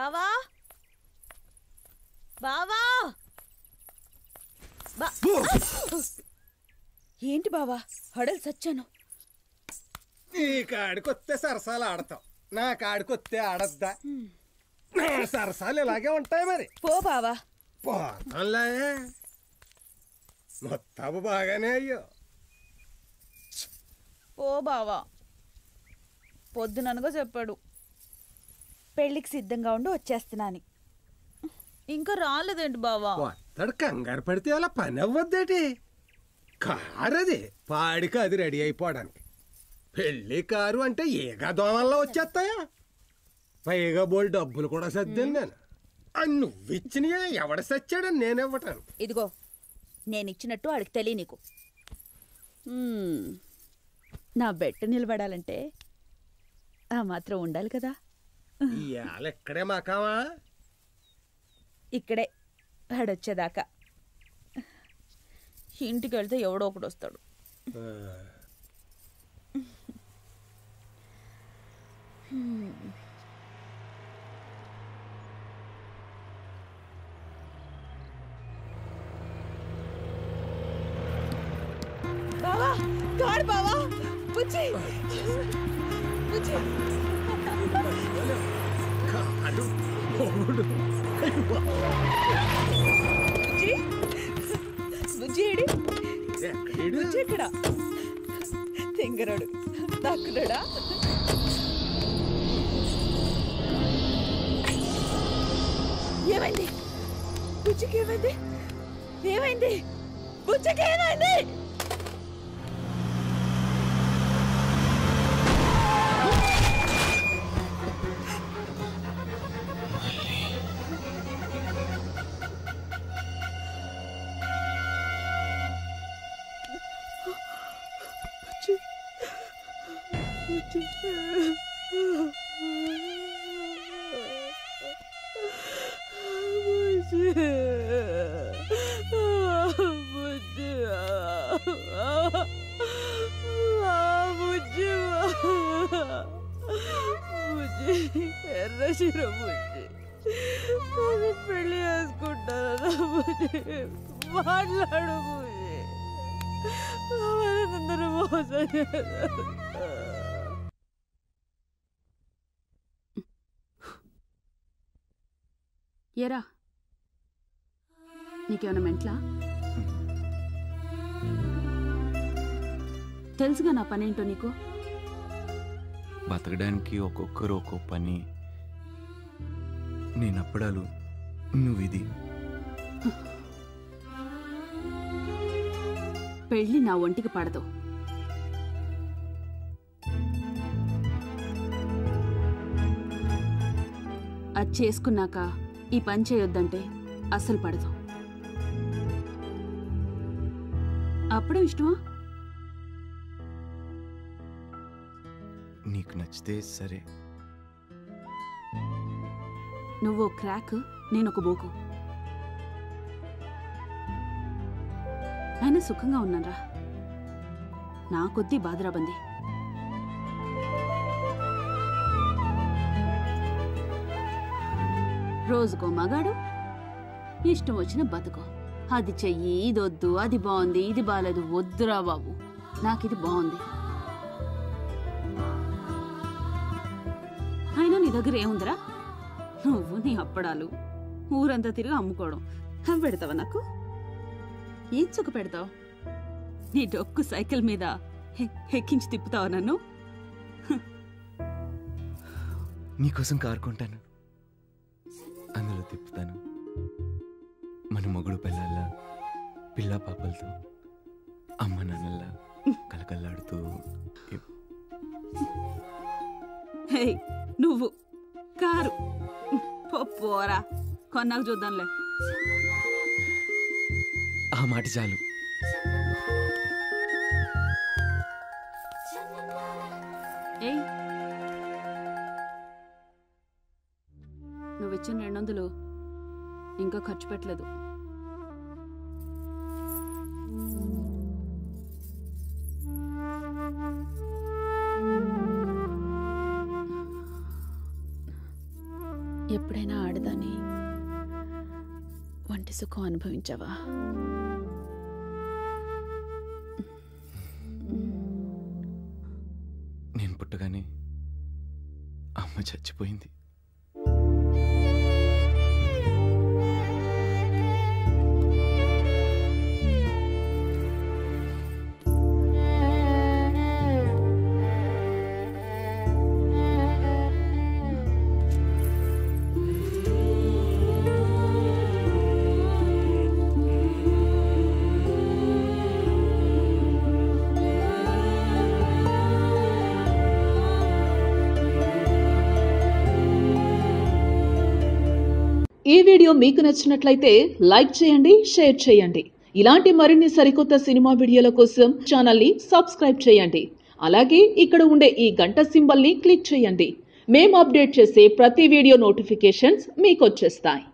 బావా బావా ఏంటి బావా హడలు సచ్చాను. నీ కాడికొస్తే సరసాలు ఆడతావు, నా కాడికొస్తే ఆడద్దా? సరసాలు ఇలాగే ఉంటాయి మరి. పో బావా. పోతాంలే, మొత్తాపు బాగానే అయ్యో. ఓ బావా, పొద్దుననగా చెప్పాడు పెళ్ళికి సిద్ధంగా ఉండి వచ్చేస్తున్నాని. ఇంకా రాలేదేంటి బావా? వస్తాడు, కంగారు పడితే అలా పని అవ్వద్దేటి? కారు అది, పాడికి అది రెడీ అయిపోవడానికి. పెళ్లి కారు అంటే ఏగా దోమల్లో వచ్చేస్తాయా? పైగా బోల్ డబ్బులు కూడా సర్దాను నేను. నువ్విచ్చినయే ఎవడ సచ్చాడని నేనివ్వటాను. ఇదిగో నేనిచ్చినట్టు ఆడికి తెలియ నీకు. నా బెట్ట నిలబడాలంటే ఆ మాత్రం ఉండాలి కదా. ఇవాళ ఎక్కడే మాకావా? ఇక్కడే ఆడొచ్చేదాకా. ఇంటికి వెళ్తే ఎవడో ఒకడు వస్తాడు. బావా కాడు బావా, బుజ్జి బుజ్జి కాడు బుజ్జి బుజ్జి ఏడి? బుజ్జి ఎక్కడ? తింగరాడు దక్కుడా? ఏమైంది బుజ్జికి? ఏమైంది? ఏమైంది బుజ్జికి? ఏమైంది? ఎర్రశిర బుజ్జి, పెళ్లి చేసుకుంటారా బుజ్జి? మాట్లాడు బుజ్జి, అందరూ మోసం చేస్తారు. ఏరా నీకేమైనా మెంట్లా? తెలుసుగా నా పనేంటో నీకు. బతకడానికి ఒక్కొక్కరు ఒక్కో పని. నేనప్పడాలు, నువ్విది. పెళ్ళి నా ఒంటికి పడదు. అది చేసుకున్నాక ఈ పని చేయొద్దంటే అస్సలు పడదు. అప్పుడే ఇష్టమా? నీకు నచ్చితే సరే. నువ్వు క్రాక్, నేనొక బోకు. అయినా సుఖంగా ఉన్నానరా. నా కొద్దీ బాధరాబంది. రోజుకో మగాడు, ఇష్టం వచ్చిన బతుకో. అది చెయ్యి, ఇది వద్దు, అది బాగుంది, ఇది బాగాలేదు. వద్దురా బాబు, నాకిది బాగుంది. అయినా నీ దగ్గర ఏముందిరా? నువ్వు నీ అప్పడాలు ఊరంతా తిరిగి అమ్ముకోవడం. అవి పెడతావా నాకు? ఏం చుక్క పెడతావు? నీ డొక్కు సైకిల్ మీద ఎక్కించి తిప్పుతావా నన్ను? నీకోసం కారుకుంటాను, అందులో తిప్పుతాను. మన మొగుడు పిల్లల్లా, పిల్ల పాపలతో, అమ్మ నాన్నల్లా కలకల్లాడుతూ. నువ్వు కారు పోరా, కొన్నాకు చూద్దాంలే. ఆ మాట చాలు. ఏయ్, నువ్విచ్చిన 200 ఇంకా ఖర్చు పెట్టలేదు. ఎప్పుడైనా ఇటువంటి సుఖం అనుభవించావా? నేను పుట్టగానే అమ్మ చచ్చిపోయింది. ఈ వీడియో మీకు నచ్చినట్లయితే లైక్ చేయండి, షేర్ చేయండి. ఇలాంటి మరిన్ని సరికొత్త సినిమా వీడియోల కోసం ఛానల్ని సబ్స్క్రైబ్ చేయండి. అలాగే ఇక్కడ ఉండే ఈ గంట సింబల్ని క్లిక్ చేయండి. మేము అప్డేట్ చేసే ప్రతి వీడియో నోటిఫికేషన్స్ మీకు వచ్చేస్తాయి.